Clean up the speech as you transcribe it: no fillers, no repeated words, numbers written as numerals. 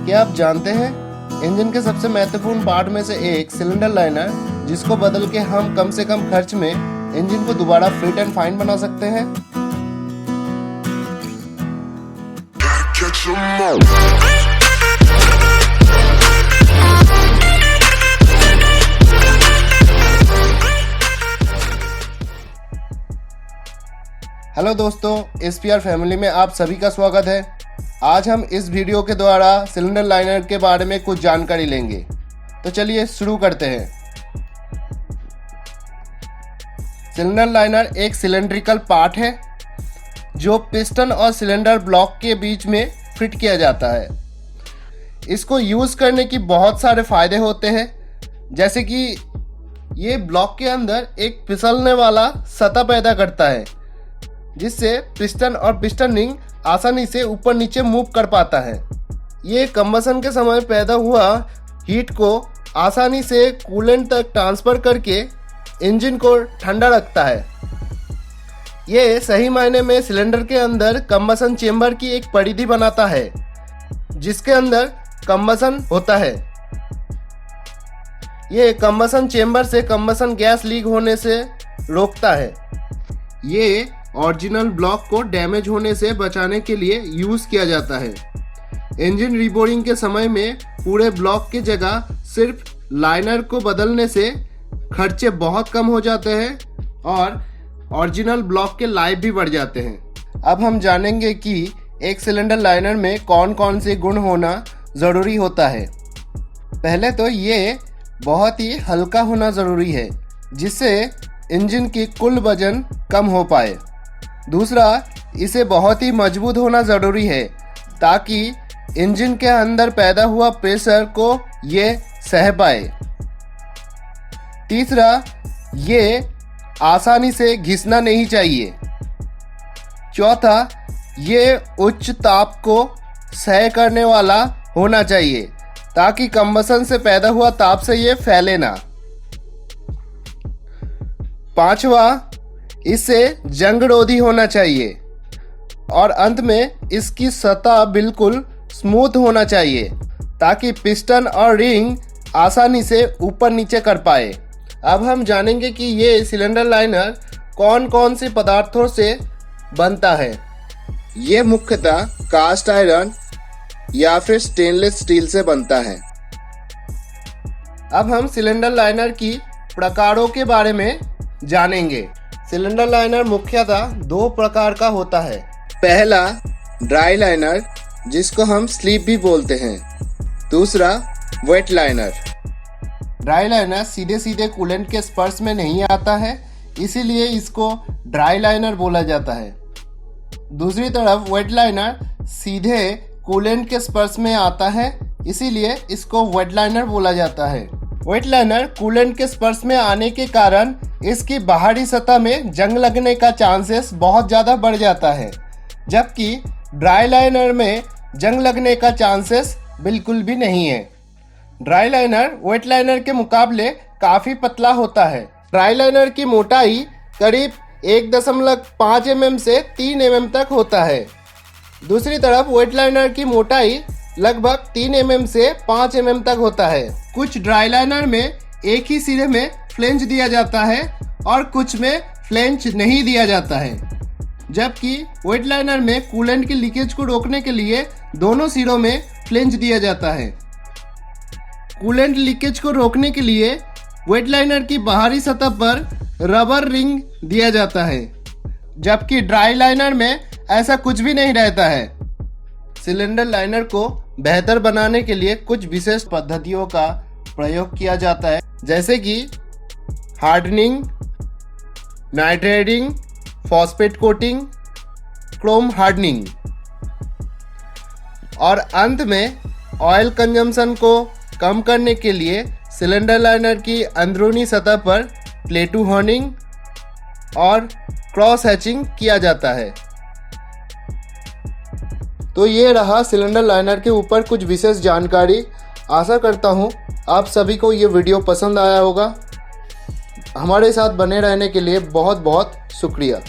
क्या आप जानते हैं इंजन के सबसे महत्वपूर्ण पार्ट में से एक सिलेंडर लाइनर, जिसको बदल के हम कम से कम खर्च में इंजन को दोबारा फिट एंड फाइन बना सकते हैं। हेलो दोस्तों, SPR फैमिली में आप सभी का स्वागत है। आज हम इस वीडियो के द्वारा सिलेंडर लाइनर के बारे में कुछ जानकारी लेंगे। तो चलिए शुरू करते हैं। सिलेंडर लाइनर एक सिलेंड्रिकल पार्ट है जो पिस्टन और सिलेंडर ब्लॉक के बीच में फिट किया जाता है। इसको यूज़ करने की बहुत सारे फायदे होते हैं, जैसे कि ये ब्लॉक के अंदर एक फिसलने वाला सतह पैदा करता है, जिससे पिस्टन और पिस्टन रिंग आसानी से ऊपर नीचे मूव कर पाता है। ये कंबसन के समय पैदा हुआ हीट को आसानी से कूलेंट तक ट्रांसफ़र करके इंजन को ठंडा रखता है। ये सही मायने में सिलेंडर के अंदर कंबसन चेंबर की एक परिधि बनाता है, जिसके अंदर कंबसन होता है। ये कंबसन चेंबर से कंबसन गैस लीक होने से रोकता है। ये ओरिजिनल ब्लॉक को डैमेज होने से बचाने के लिए यूज़ किया जाता है। इंजन रीबोरिंग के समय में पूरे ब्लॉक की जगह सिर्फ लाइनर को बदलने से खर्चे बहुत कम हो जाते हैं और ओरिजिनल ब्लॉक के लाइफ भी बढ़ जाते हैं। अब हम जानेंगे कि एक सिलेंडर लाइनर में कौन कौन से गुण होना ज़रूरी होता है। पहले तो ये बहुत ही हल्का होना ज़रूरी है, जिससे इंजन की कुल वजन कम हो पाए। दूसरा, इसे बहुत ही मजबूत होना ज़रूरी है, ताकि इंजन के अंदर पैदा हुआ प्रेशर को ये सह पाए। तीसरा, ये आसानी से घिसना नहीं चाहिए। चौथा, ये उच्च ताप को सह करने वाला होना चाहिए, ताकि कंबसन से पैदा हुआ ताप से ये फैले ना। पांचवा, इससे जंगरोधी होना चाहिए। और अंत में इसकी सतह बिल्कुल स्मूथ होना चाहिए, ताकि पिस्टन और रिंग आसानी से ऊपर नीचे कर पाए। अब हम जानेंगे कि ये सिलेंडर लाइनर कौन कौन से पदार्थों से बनता है। ये मुख्यतः कास्ट आयरन या फिर स्टेनलेस स्टील से बनता है। अब हम सिलेंडर लाइनर की प्रकारों के बारे में जानेंगे। सिलेंडर लाइनर मुख्यतः दो प्रकार का होता है। पहला, ड्राई लाइनर, जिसको हम स्लीप भी बोलते हैं। दूसरा, वेट लाइनर। ड्राई लाइनर सीधे सीधे कूलेंट के स्पर्श में नहीं आता है, इसीलिए इसको ड्राई लाइनर बोला जाता है। दूसरी तरफ वेट लाइनर सीधे कूलेंट के स्पर्श में आता है, इसीलिए इसको वेट लाइनर बोला जाता है। वेट लाइनर कूलेंट के स्पर्श में आने के कारण इसकी बाहरी सतह में जंग लगने का चांसेस बहुत ज़्यादा बढ़ जाता है, जबकि ड्राई लाइनर में जंग लगने का चांसेस बिल्कुल भी नहीं है। ड्राई लाइनर वेट लाइनर के मुकाबले काफ़ी पतला होता है। ड्राई लाइनर की मोटाई करीब 1.5 mm से 3 mm तक होता है। दूसरी तरफ वेट लाइनर की मोटाई लगभग 3 mm से 5 mm तक होता है। कुछ ड्राई लाइनर में एक ही सिरे में फ्लेंज दिया जाता है और कुछ में फ्लेंज नहीं दिया जाता है, जबकि वेट लाइनर में कूलेंट की लीकेज को रोकने के लिए दोनों सिरों में फ्लेंज दिया जाता है। कूलेंट लीकेज को रोकने के लिए वेट लाइनर की बाहरी सतह पर रबर रिंग दिया जाता है, जबकि ड्राई लाइनर में ऐसा कुछ भी नहीं रहता है। सिलेंडर लाइनर को बेहतर बनाने के लिए कुछ विशेष पद्धतियों का प्रयोग किया जाता है, जैसे कि hardening, nitrating, phosphate coating, Chrome hardening और अंत में ऑयल कंजम्पशन को कम करने के लिए सिलेंडर लाइनर की अंदरूनी सतह पर प्लेटू हॉर्निंग और क्रॉस हैचिंग किया जाता है। तो ये रहा सिलेंडर लाइनर के ऊपर कुछ विशेष जानकारी। आशा करता हूँ आप सभी को ये वीडियो पसंद आया होगा। हमारे साथ बने रहने के लिए बहुत बहुत शुक्रिया।